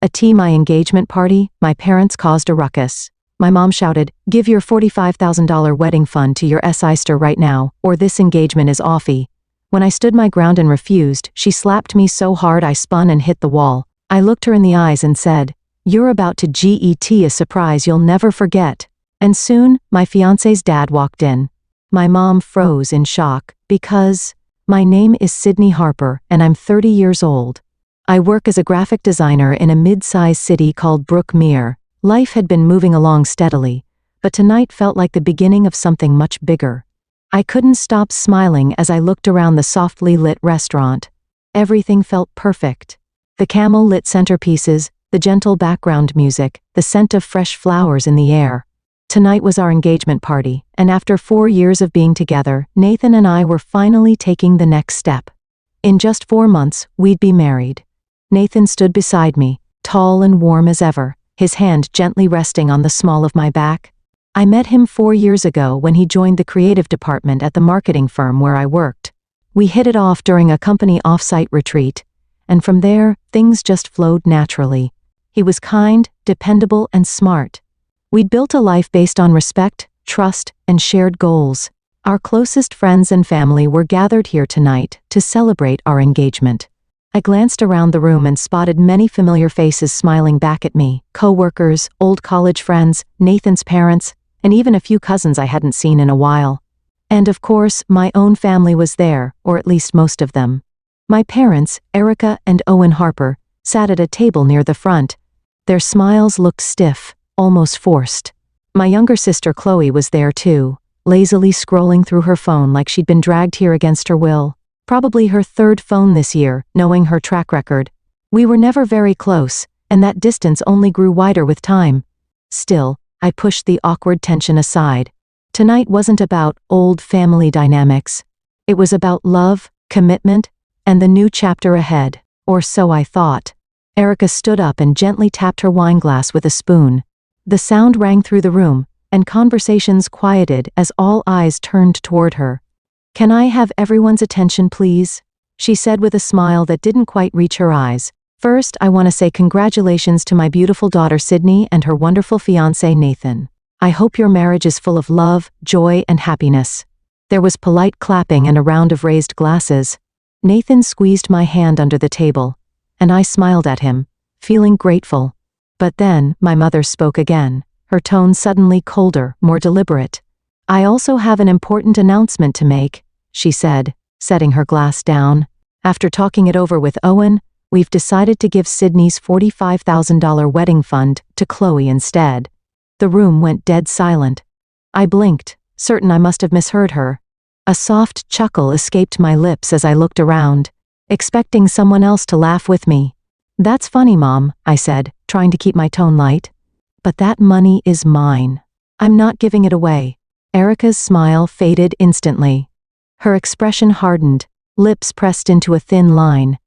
My engagement party, my parents caused a ruckus. My mom shouted, "Give your $45,000 wedding fund to your sister right now, or this engagement is offie." When I stood my ground and refused, she slapped me so hard I spun and hit the wall. I looked her in the eyes and said, "You're about to get a surprise you'll never forget." And soon, my fiancé's dad walked in. My mom froze in shock, because my name is Sydney Harper and I'm 30 years old. I work as a graphic designer in a mid-sized city called Brookmere. Life had been moving along steadily, but tonight felt like the beginning of something much bigger. I couldn't stop smiling as I looked around the softly lit restaurant. Everything felt perfect. The camel-lit centerpieces, the gentle background music, the scent of fresh flowers in the air. Tonight was our engagement party, and after 4 years of being together, Nathan and I were finally taking the next step. In just 4 months, we'd be married. Nathan stood beside me, tall and warm as ever, his hand gently resting on the small of my back. I met him 4 years ago when he joined the creative department at the marketing firm where I worked. We hit it off during a company off-site retreat, and from there, things just flowed naturally. He was kind, dependable, and smart. We'd built a life based on respect, trust, and shared goals. Our closest friends and family were gathered here tonight to celebrate our engagement. I glanced around the room and spotted many familiar faces smiling back at me, co-workers, old college friends, Nathan's parents, and even a few cousins I hadn't seen in a while. And of course, my own family was there, or at least most of them. My parents, Erica and Owen Harper, sat at a table near the front. Their smiles looked stiff, almost forced. My younger sister Chloe was there too, lazily scrolling through her phone like she'd been dragged here against her will. Probably her 3rd phone this year, knowing her track record. We were never very close, and that distance only grew wider with time. Still, I pushed the awkward tension aside. Tonight wasn't about old family dynamics. It was about love, commitment, and the new chapter ahead, or so I thought. Erica stood up and gently tapped her wine glass with a spoon. The sound rang through the room, and conversations quieted as all eyes turned toward her. "Can I have everyone's attention, please?" she said with a smile that didn't quite reach her eyes. "First, I want to say congratulations to my beautiful daughter Sydney and her wonderful fiancé Nathan. I hope your marriage is full of love, joy, and happiness." There was polite clapping and a round of raised glasses. Nathan squeezed my hand under the table, and I smiled at him, feeling grateful. But then, my mother spoke again, her tone suddenly colder, more deliberate. "I also have an important announcement to make," she said, setting her glass down. "After talking it over with Owen, we've decided to give Sydney's $45,000 wedding fund to Chloe instead." The room went dead silent. I blinked, certain I must have misheard her. A soft chuckle escaped my lips as I looked around, expecting someone else to laugh with me. "That's funny, Mom," I said, trying to keep my tone light. "But that money is mine. I'm not giving it away." Erica's smile faded instantly. Her expression hardened, lips pressed into a thin line.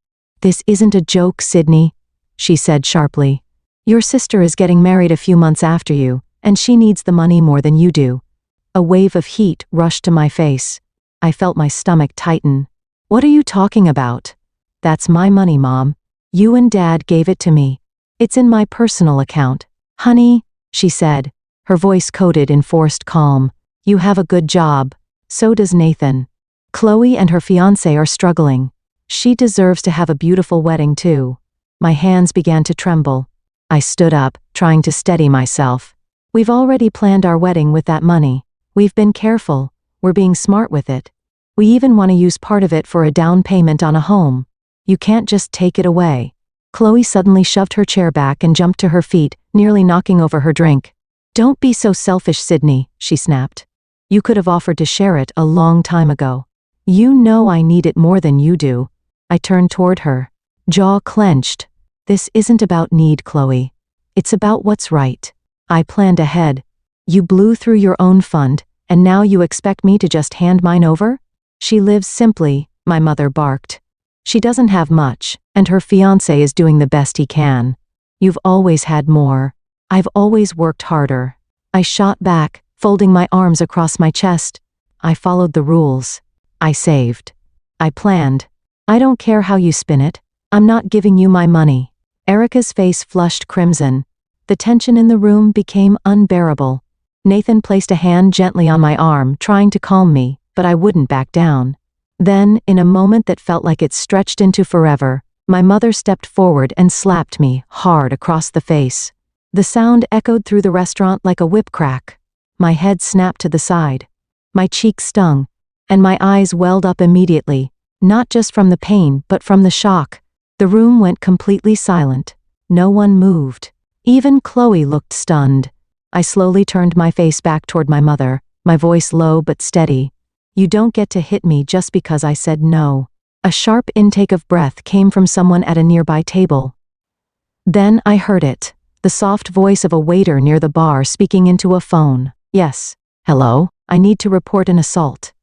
"This isn't a joke, Sydney," she said sharply. "Your sister is getting married a few months after you, and she needs the money more than you do." A wave of heat rushed to my face. I felt my stomach tighten. "What are you talking about?" "That's my money, Mom. You and Dad gave it to me. It's in my personal account." "Honey," she said, her voice coated in forced calm, "you have a good job. So does Nathan. Chloe and her fiancé are struggling. She deserves to have a beautiful wedding too." My hands began to tremble. I stood up, trying to steady myself. "We've already planned our wedding with that money. We've been careful. We're being smart with it. We even want to use part of it for a down payment on a home. You can't just take it away." Chloe suddenly shoved her chair back and jumped to her feet, nearly knocking over her drink. "Don't be so selfish, Sydney," she snapped. "You could have offered to share it a long time ago. You know I need it more than you do." I turned toward her, jaw clenched. "This isn't about need, Chloe. It's about what's right. I planned ahead. You blew through your own fund, and now you expect me to just hand mine over?" "She lives simply," my mother barked. "She doesn't have much, and her fiancé is doing the best he can. You've always had more. I've always worked harder." I shot back, folding my arms across my chest. "I followed the rules. I saved. I planned. I don't care how you spin it. I'm not giving you my money." Erica's face flushed crimson. The tension in the room became unbearable. Nathan placed a hand gently on my arm, trying to calm me, but I wouldn't back down. Then, in a moment that felt like it stretched into forever, my mother stepped forward and slapped me hard across the face. The sound echoed through the restaurant like a whip crack. My head snapped to the side. My cheeks stung, and my eyes welled up immediately, not just from the pain but from the shock. The room went completely silent. No one moved. Even Chloe looked stunned. I slowly turned my face back toward my mother, my voice low but steady. "You don't get to hit me just because I said no." A sharp intake of breath came from someone at a nearby table. Then I heard it, the soft voice of a waiter near the bar speaking into a phone. "Yes. Hello, I need to report an assault."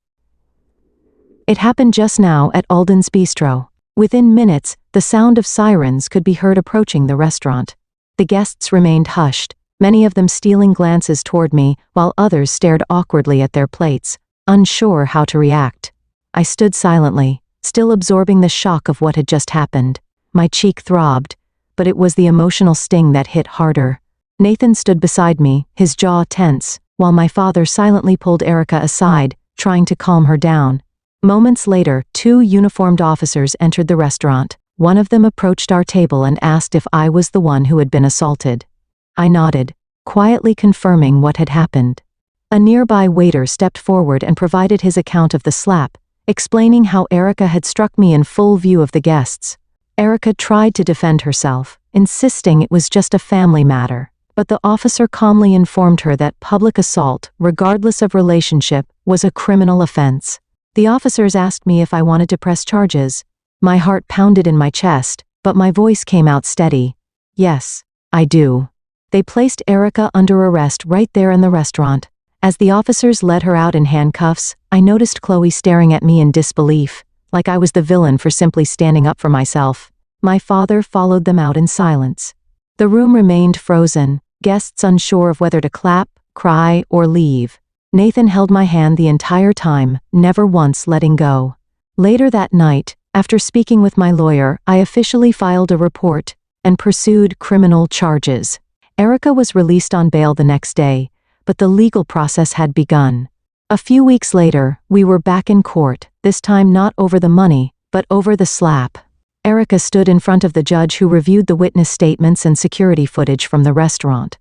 It happened just now at Alden's Bistro. Within minutes, the sound of sirens could be heard approaching the restaurant. The guests remained hushed, many of them stealing glances toward me, while others stared awkwardly at their plates, unsure how to react. I stood silently, still absorbing the shock of what had just happened. My cheek throbbed, but it was the emotional sting that hit harder. Nathan stood beside me, his jaw tense, while my father silently pulled Erica aside, trying to calm her down. Moments later, 2 uniformed officers entered the restaurant. One of them approached our table and asked if I was the one who had been assaulted. I nodded, quietly confirming what had happened. A nearby waiter stepped forward and provided his account of the slap, explaining how Erica had struck me in full view of the guests. Erica tried to defend herself, insisting it was just a family matter, but the officer calmly informed her that public assault, regardless of relationship, was a criminal offense. The officers asked me if I wanted to press charges. My heart pounded in my chest, but my voice came out steady. "Yes, I do." They placed Erica under arrest right there in the restaurant. As the officers led her out in handcuffs, I noticed Chloe staring at me in disbelief, like I was the villain for simply standing up for myself. My father followed them out in silence. The room remained frozen, guests unsure of whether to clap, cry, or leave. Nathan held my hand the entire time, never once letting go. Later that night, after speaking with my lawyer, I officially filed a report and pursued criminal charges. Erica was released on bail the next day, but the legal process had begun. A few weeks later, we were back in court, this time not over the money, but over the slap. Erica stood in front of the judge who reviewed the witness statements and security footage from the restaurant.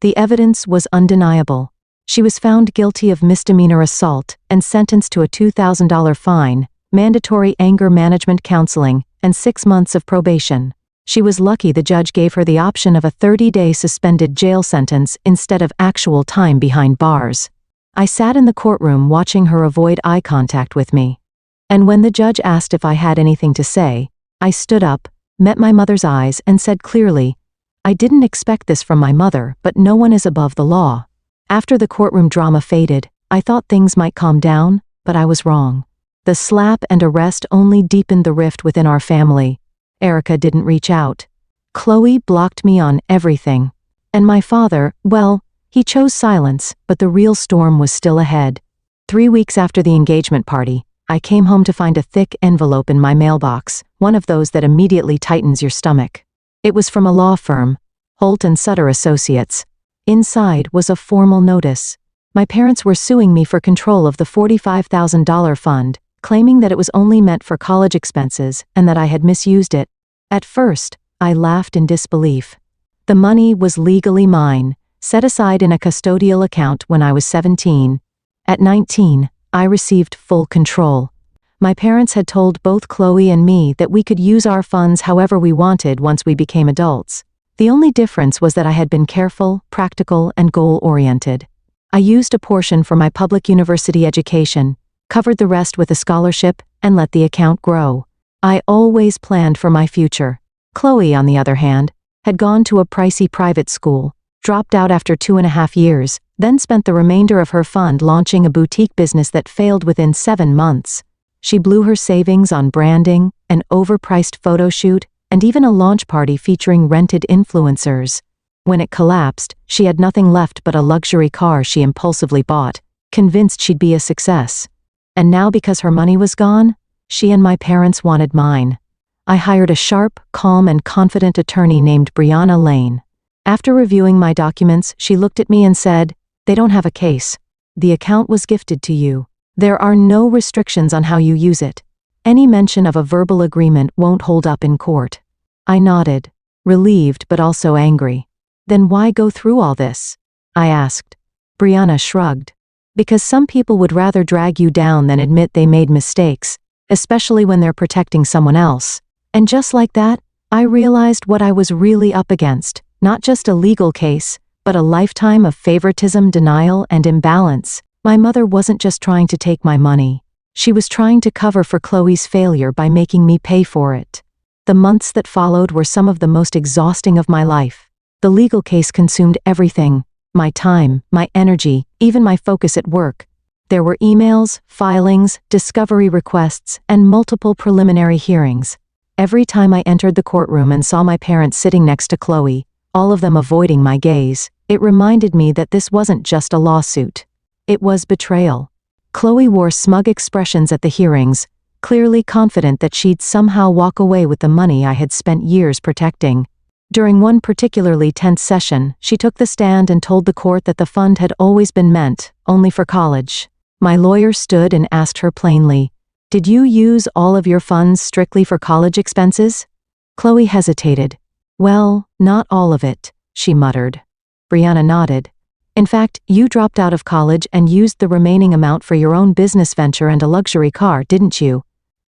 The evidence was undeniable. She was found guilty of misdemeanor assault and sentenced to a $2,000 fine, mandatory anger management counseling, and 6 months of probation. She was lucky the judge gave her the option of a 30-day suspended jail sentence instead of actual time behind bars. I sat in the courtroom watching her avoid eye contact with me. And when the judge asked if I had anything to say, I stood up, met my mother's eyes, and said clearly, "I didn't expect this from my mother, but no one is above the law." After the courtroom drama faded, I thought things might calm down, but I was wrong. The slap and arrest only deepened the rift within our family. Erica didn't reach out. Chloe blocked me on everything. And my father, well, he chose silence, but the real storm was still ahead. 3 weeks after the engagement party, I came home to find a thick envelope in my mailbox, one of those that immediately tightens your stomach. It was from a law firm, Holt & Sutter Associates. Inside was a formal notice. My parents were suing me for control of the $45,000 fund, claiming that it was only meant for college expenses and that I had misused it. At first, I laughed in disbelief. The money was legally mine, set aside in a custodial account when I was 17. At 19, I received full control. My parents had told both Chloe and me that we could use our funds however we wanted once we became adults. The only difference was that I had been careful, practical, and goal-oriented. I used a portion for my public university education, covered the rest with a scholarship, and let the account grow. I always planned for my future. Chloe, on the other hand, had gone to a pricey private school, dropped out after 2.5 years, then spent the remainder of her fund launching a boutique business that failed within 7 months. She blew her savings on branding, an overpriced photo shoot, and even a launch party featuring rented influencers. When it collapsed, she had nothing left but a luxury car she impulsively bought, convinced she'd be a success. And now because her money was gone, she and my parents wanted mine. I hired a sharp, calm, and confident attorney named Brianna Lane. After reviewing my documents, she looked at me and said, "They don't have a case. The account was gifted to you. There are no restrictions on how you use it. Any mention of a verbal agreement won't hold up in court." I nodded, relieved but also angry. "Then why go through all this?" I asked. Brianna shrugged. "Because some people would rather drag you down than admit they made mistakes, especially when they're protecting someone else." And just like that, I realized what I was really up against, not just a legal case, but a lifetime of favoritism, denial, and imbalance. My mother wasn't just trying to take my money. She was trying to cover for Chloe's failure by making me pay for it. The months that followed were some of the most exhausting of my life. The legal case consumed everything: my time, my energy, even my focus at work. There were emails, filings, discovery requests, and multiple preliminary hearings. Every time I entered the courtroom and saw my parents sitting next to Chloe, all of them avoiding my gaze, it reminded me that this wasn't just a lawsuit. It was betrayal. Chloe wore smug expressions at the hearings, clearly confident that she'd somehow walk away with the money I had spent years protecting. During one particularly tense session, she took the stand and told the court that the fund had always been meant only for college. My lawyer stood and asked her plainly, "Did you use all of your funds strictly for college expenses?" Chloe hesitated. "Well, not all of it," she muttered. Brianna nodded. "In fact, you dropped out of college and used the remaining amount for your own business venture and a luxury car, didn't you?"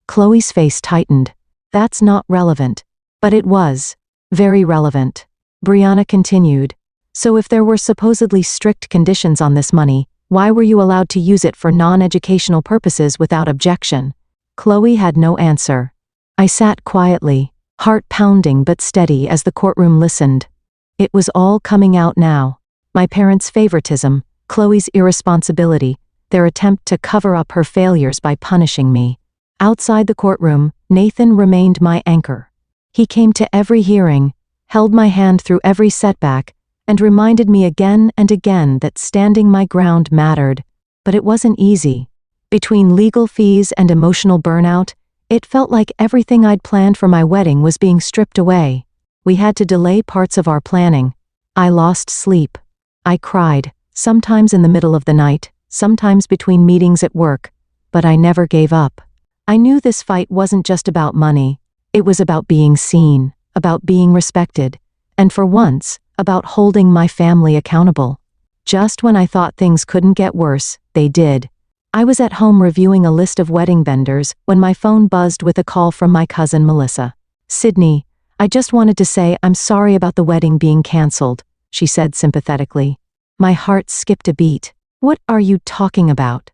Chloe's face tightened. "That's not relevant." But it was. Very relevant. Brianna continued. "So if there were supposedly strict conditions on this money, why were you allowed to use it for non-educational purposes without objection?" Chloe had no answer. I sat quietly, heart pounding but steady as the courtroom listened. It was all coming out now. My parents' favoritism, Chloe's irresponsibility, their attempt to cover up her failures by punishing me. Outside the courtroom, Nathan remained my anchor. He came to every hearing, held my hand through every setback, and reminded me again and again that standing my ground mattered. But it wasn't easy. Between legal fees and emotional burnout, it felt like everything I'd planned for my wedding was being stripped away. We had to delay parts of our planning. I lost sleep. I cried, sometimes in the middle of the night, sometimes between meetings at work, but I never gave up. I knew this fight wasn't just about money. It was about being seen, about being respected, and for once, about holding my family accountable. Just when I thought things couldn't get worse, they did. I was at home reviewing a list of wedding vendors when my phone buzzed with a call from my cousin Melissa. "Sydney, I just wanted to say I'm sorry about the wedding being canceled," she said sympathetically. My heart skipped a beat. "What are you talking about?"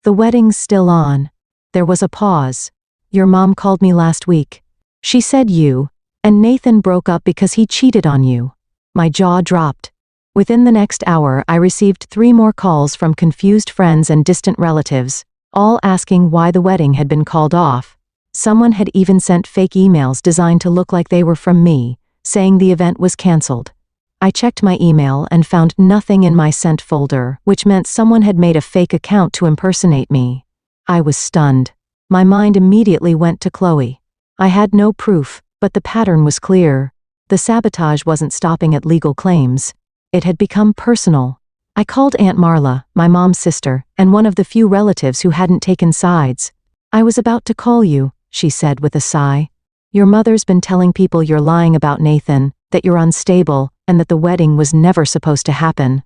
"The wedding's still on." There was a pause. "Your mom called me last week. She said you and Nathan broke up because he cheated on you." My jaw dropped. Within the next hour, I received 3 more calls from confused friends and distant relatives, all asking why the wedding had been called off. Someone had even sent fake emails designed to look like they were from me, saying the event was canceled. I checked my email and found nothing in my sent folder, which meant someone had made a fake account to impersonate me. I was stunned. My mind immediately went to Chloe. I had no proof, but the pattern was clear. The sabotage wasn't stopping at legal claims. It had become personal. I called Aunt Marla, my mom's sister, and one of the few relatives who hadn't taken sides. "I was about to call you," she said with a sigh. "Your mother's been telling people you're lying about Nathan, that you're unstable, and that the wedding was never supposed to happen."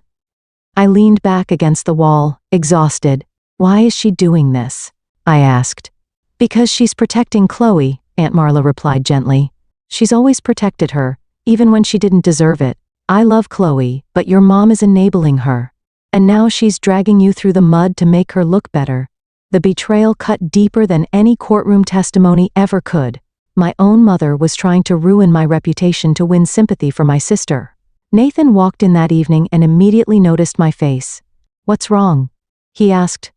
I leaned back against the wall, exhausted. "Why is she doing this?" I asked. "Because she's protecting Chloe," Aunt Marla replied gently. "She's always protected her, even when she didn't deserve it. I love Chloe, but your mom is enabling her. And now she's dragging you through the mud to make her look better." The betrayal cut deeper than any courtroom testimony ever could. My own mother was trying to ruin my reputation to win sympathy for my sister. Nathan walked in that evening and immediately noticed my face. "What's wrong?" he asked.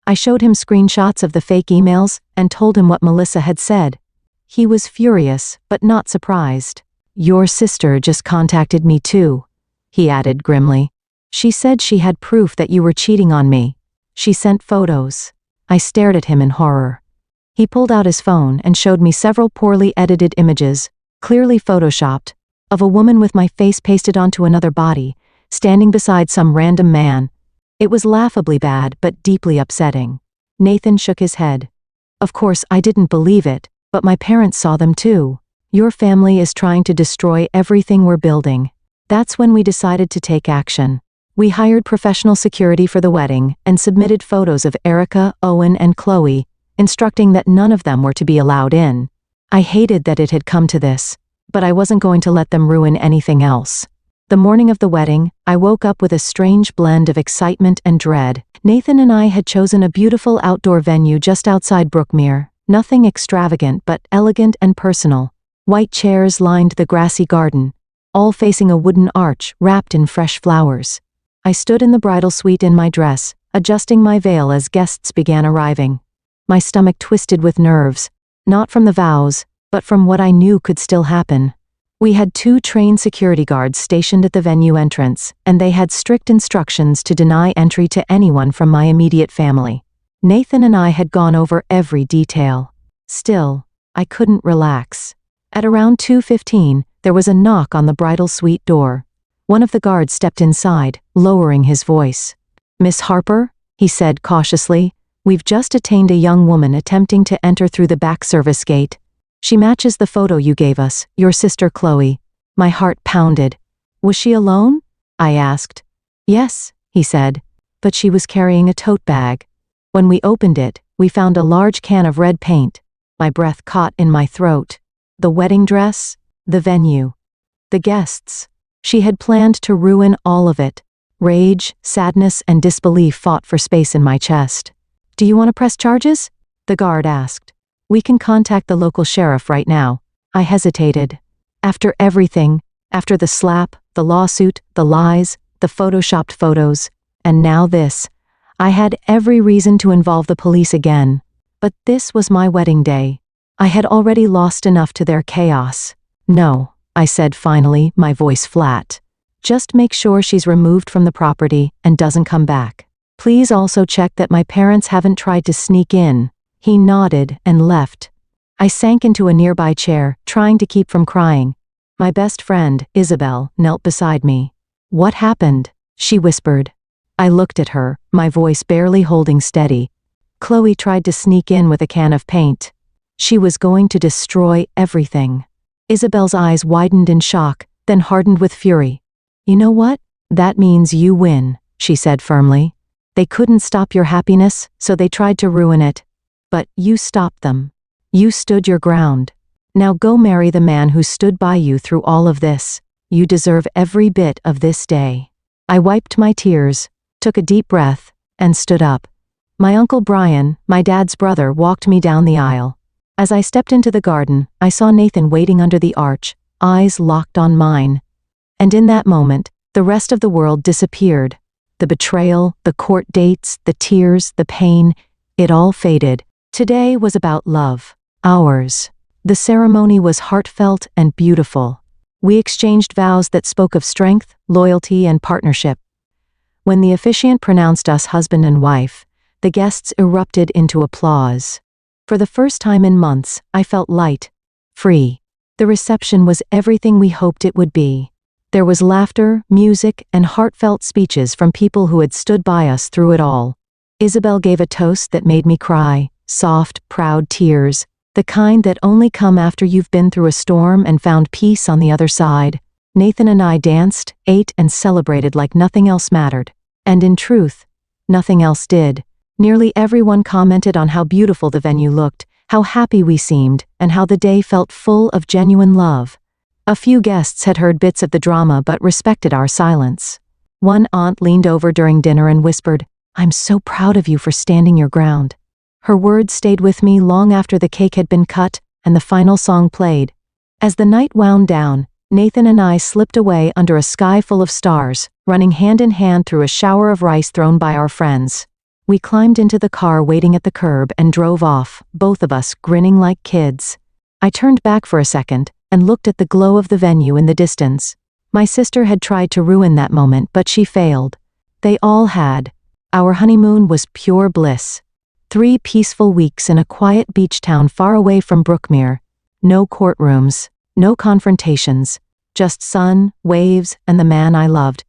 I showed him screenshots of the fake emails and told him what Melissa had said. He was furious, but not surprised. "Your sister just contacted me too," he added grimly. "She said she had proof that you were cheating on me. She sent photos." I stared at him in horror. He pulled out his phone and showed me several poorly edited images, clearly photoshopped, of a woman with my face pasted onto another body, standing beside some random man. It was laughably bad but deeply upsetting. Nathan shook his head. Of course, I didn't believe it, but my parents saw them too. Your family is trying to destroy everything we're building. That's when we decided to take action. We hired professional security for the wedding and submitted photos of Erica, Owen, and Chloe, instructing that none of them were to be allowed in. I hated that it had come to this, but I wasn't going to let them ruin anything else. The morning of the wedding, I woke up with a strange blend of excitement and dread. Nathan and I had chosen a beautiful outdoor venue just outside Brookmere, nothing extravagant but elegant and personal. White chairs lined the grassy garden, all facing a wooden arch wrapped in fresh flowers. I stood in the bridal suite in my dress, adjusting my veil as guests began arriving. My stomach twisted with nerves, not from the vows, but from what I knew could still happen. We had 2 trained security guards stationed at the venue entrance, and they had strict instructions to deny entry to anyone from my immediate family. Nathan and I had gone over every detail. Still, I couldn't relax. At around 2:15, there was a knock on the bridal suite door. One of the guards stepped inside, lowering his voice. "Miss Harper," he said cautiously, "we've just detained a young woman attempting to enter through the back service gate. She matches the photo you gave us, your sister Chloe." My heart pounded. "Was she alone?" I asked. "Yes," he said, "but she was carrying a tote bag. When we opened it, we found a large can of red paint." My breath caught in my throat. The wedding dress, the venue, the guests. She had planned to ruin all of it. Rage, sadness, and disbelief fought for space in my chest. "Do you want to press charges?" the guard asked. "We can contact the local sheriff right now." I hesitated. After everything, after the slap, the lawsuit, the lies, the photoshopped photos, and now this, I had every reason to involve the police again. But this was my wedding day. I had already lost enough to their chaos. "No," I said finally, my voice flat. "Just make sure she's removed from the property and doesn't come back. Please also check that my parents haven't tried to sneak in." He nodded and left. I sank into a nearby chair, trying to keep from crying. My best friend, Isabel, knelt beside me. "What happened?" she whispered. I looked at her, my voice barely holding steady. "Chloe tried to sneak in with a can of paint. She was going to destroy everything." Isabel's eyes widened in shock, then hardened with fury. "You know what? That means you win," she said firmly. "They couldn't stop your happiness, so they tried to ruin it. But you stopped them. You stood your ground. Now go marry the man who stood by you through all of this. You deserve every bit of this day." I wiped my tears, took a deep breath, and stood up. My Uncle Brian, my dad's brother, walked me down the aisle. As I stepped into the garden, I saw Nathan waiting under the arch, eyes locked on mine. And in that moment, the rest of the world disappeared. The betrayal, the court dates, the tears, the pain, it all faded. Today was about love. Ours. The ceremony was heartfelt and beautiful. We exchanged vows that spoke of strength, loyalty, and partnership. When the officiant pronounced us husband and wife, the guests erupted into applause. For the first time in months, I felt light, free. The reception was everything we hoped it would be. There was laughter, music, and heartfelt speeches from people who had stood by us through it all. Isabel gave a toast that made me cry, soft, proud tears, the kind that only come after you've been through a storm and found peace on the other side. Nathan and I danced, ate, and celebrated like nothing else mattered. And in truth, nothing else did. Nearly everyone commented on how beautiful the venue looked, how happy we seemed, and how the day felt full of genuine love. A few guests had heard bits of the drama but respected our silence. One aunt leaned over during dinner and whispered, "I'm so proud of you for standing your ground." Her words stayed with me long after the cake had been cut and the final song played. As the night wound down, Nathan and I slipped away under a sky full of stars, running hand in hand through a shower of rice thrown by our friends. We climbed into the car waiting at the curb and drove off, both of us grinning like kids. I turned back for a second and looked at the glow of the venue in the distance. My sister had tried to ruin that moment, but she failed. They all had. Our honeymoon was pure bliss. 3 peaceful weeks in a quiet beach town far away from Brookmere. No courtrooms, no confrontations, just sun, waves, and the man I loved.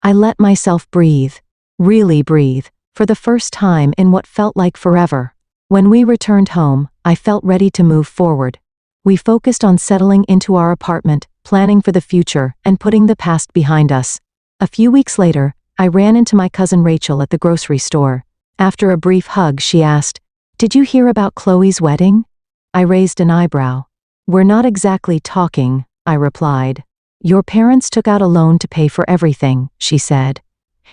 I let myself breathe, really breathe, for the first time in what felt like forever. When we returned home, I felt ready to move forward. We focused on settling into our apartment, planning for the future, and putting the past behind us. A few weeks later, I ran into my cousin Rachel at the grocery store. After a brief hug, she asked, "Did you hear about Chloe's wedding?" I raised an eyebrow. "We're not exactly talking," I replied. "Your parents took out a loan to pay for everything," she said.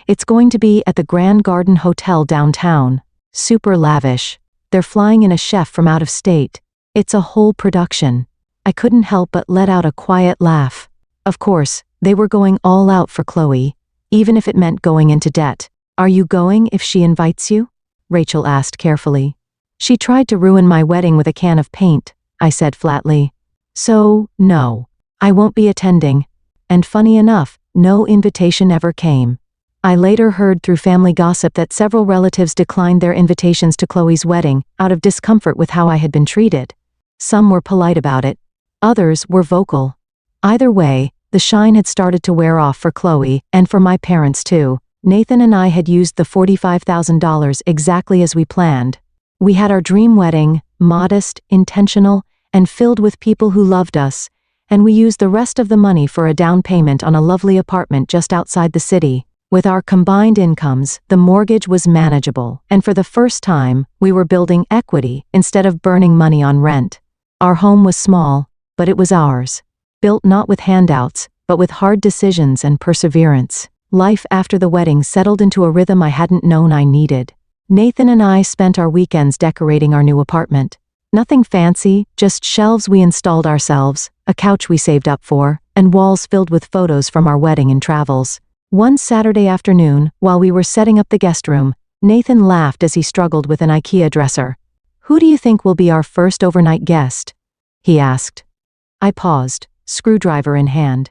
"It's going to be at the Grand Garden Hotel downtown. Super lavish. They're flying in a chef from out of state. It's a whole production." I couldn't help but let out a quiet laugh. Of course, they were going all out for Chloe, even if it meant going into debt. "Are you going if she invites you?" Rachel asked carefully. "She tried to ruin my wedding with a can of paint," I said flatly. "So, no. I won't be attending." And funny enough, no invitation ever came. I later heard through family gossip that several relatives declined their invitations to Chloe's wedding out of discomfort with how I had been treated. Some were polite about it. Others were vocal. Either way, the shine had started to wear off for Chloe, and for my parents too. Nathan and I had used the $45,000 exactly as we planned. We had our dream wedding, modest, intentional, and filled with people who loved us, and we used the rest of the money for a down payment on a lovely apartment just outside the city. With our combined incomes, the mortgage was manageable, and for the first time, we were building equity instead of burning money on rent. Our home was small, but it was ours. Built not with handouts, but with hard decisions and perseverance. Life after the wedding settled into a rhythm I hadn't known I needed. Nathan and I spent our weekends decorating our new apartment. Nothing fancy, just shelves we installed ourselves, a couch we saved up for, and walls filled with photos from our wedding and travels. One Saturday afternoon, while we were setting up the guest room, Nathan laughed as he struggled with an IKEA dresser. "Who do you think will be our first overnight guest?" he asked. I paused, screwdriver in hand.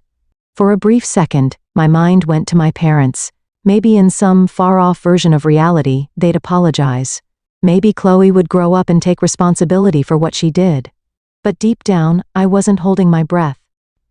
For a brief second, my mind went to my parents. Maybe in some far-off version of reality, they'd apologize. Maybe Chloe would grow up and take responsibility for what she did. But deep down, I wasn't holding my breath.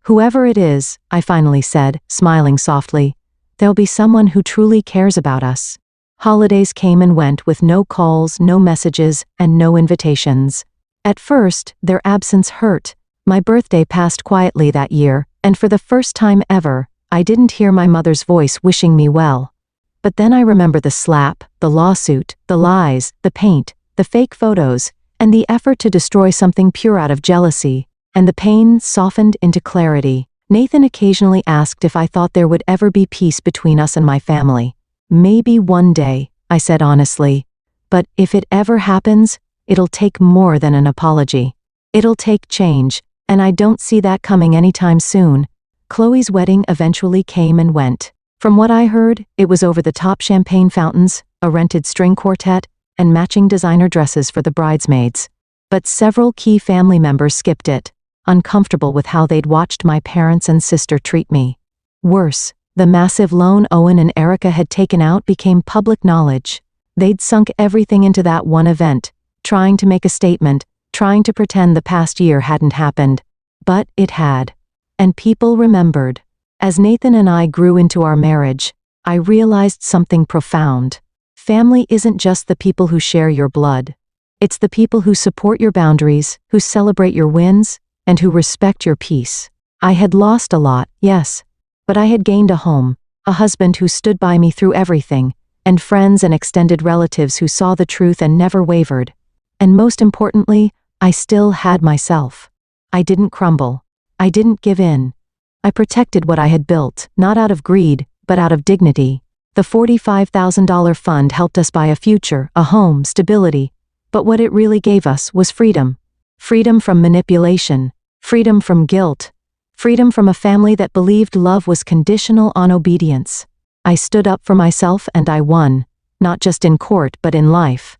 "Whoever it is," I finally said, smiling softly, "there'll be someone who truly cares about us." Holidays came and went with no calls, no messages, and no invitations. At first, their absence hurt. My birthday passed quietly that year, and for the first time ever, I didn't hear my mother's voice wishing me well. But then I remember the slap, the lawsuit, the lies, the paint, the fake photos, and the effort to destroy something pure out of jealousy, and the pain softened into clarity. Nathan occasionally asked if I thought there would ever be peace between us and my family. "Maybe one day," I said honestly. "But if it ever happens, it'll take more than an apology. It'll take change, and I don't see that coming anytime soon." Chloe's wedding eventually came and went. From what I heard, it was over-the-top champagne fountains, a rented string quartet, and matching designer dresses for the bridesmaids. But several key family members skipped it, uncomfortable with how they'd watched my parents and sister treat me. Worse, the massive loan Owen and Erica had taken out became public knowledge. They'd sunk everything into that one event, trying to make a statement, trying to pretend the past year hadn't happened. But it had. And people remembered. As Nathan and I grew into our marriage, I realized something profound. Family isn't just the people who share your blood. It's the people who support your boundaries, who celebrate your wins, and who respect your peace. I had lost a lot, yes, but I had gained a home, a husband who stood by me through everything, and friends and extended relatives who saw the truth and never wavered. And most importantly, I still had myself. I didn't crumble. I didn't give in. I protected what I had built, not out of greed, but out of dignity. The $45,000 fund helped us buy a future, a home, stability. But what it really gave us was freedom. Freedom from manipulation. Freedom from guilt. Freedom from a family that believed love was conditional on obedience. I stood up for myself and I won, not just in court but in life.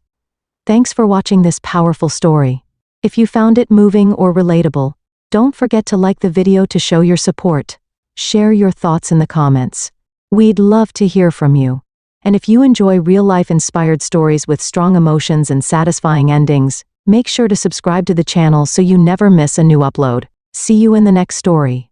Thanks for watching this powerful story. If you found it moving or relatable, don't forget to like the video to show your support. Share your thoughts in the comments. We'd love to hear from you. And if you enjoy real-life inspired stories with strong emotions and satisfying endings, make sure to subscribe to the channel so you never miss a new upload. See you in the next story.